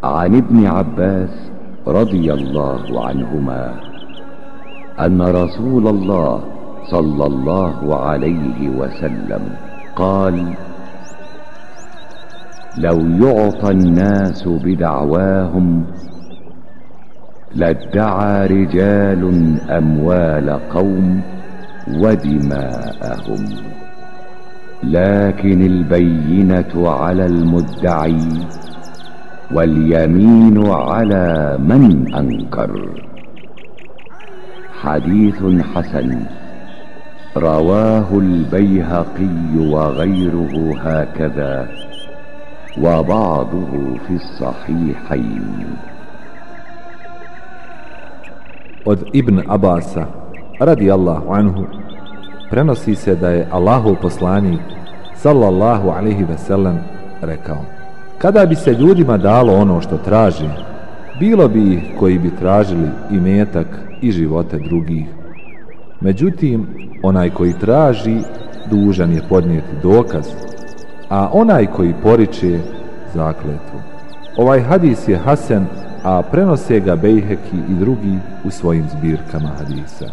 عن ابن عباس رضي الله عنهما أن رسول الله صلى الله عليه وسلم قال: لو يعطى الناس بدعواهم لادعى رجال أموال قوم ودماءهم، لكن البينة على المدعي واليمين على من أنكر. حديث حسن رواه البيهقي وغيره هكذا، وبعضه في الصحيحين. Od Ibn Abasa radijallahu anhu prenosi se da je Allahov poslanik sallallahu alejhi ve sellem rekao: kada bi se ljudima dalo ono što traže, bilo bi ih koji bi tražili imetak i živote drugih. Međutim, onaj koji traži dužan je podnijeti dokaz, a onaj koji poriče zakletvu. Ovaj hadis je hasan, a prenose ga Bejheki i drugi u svojim zbirkama hadisa.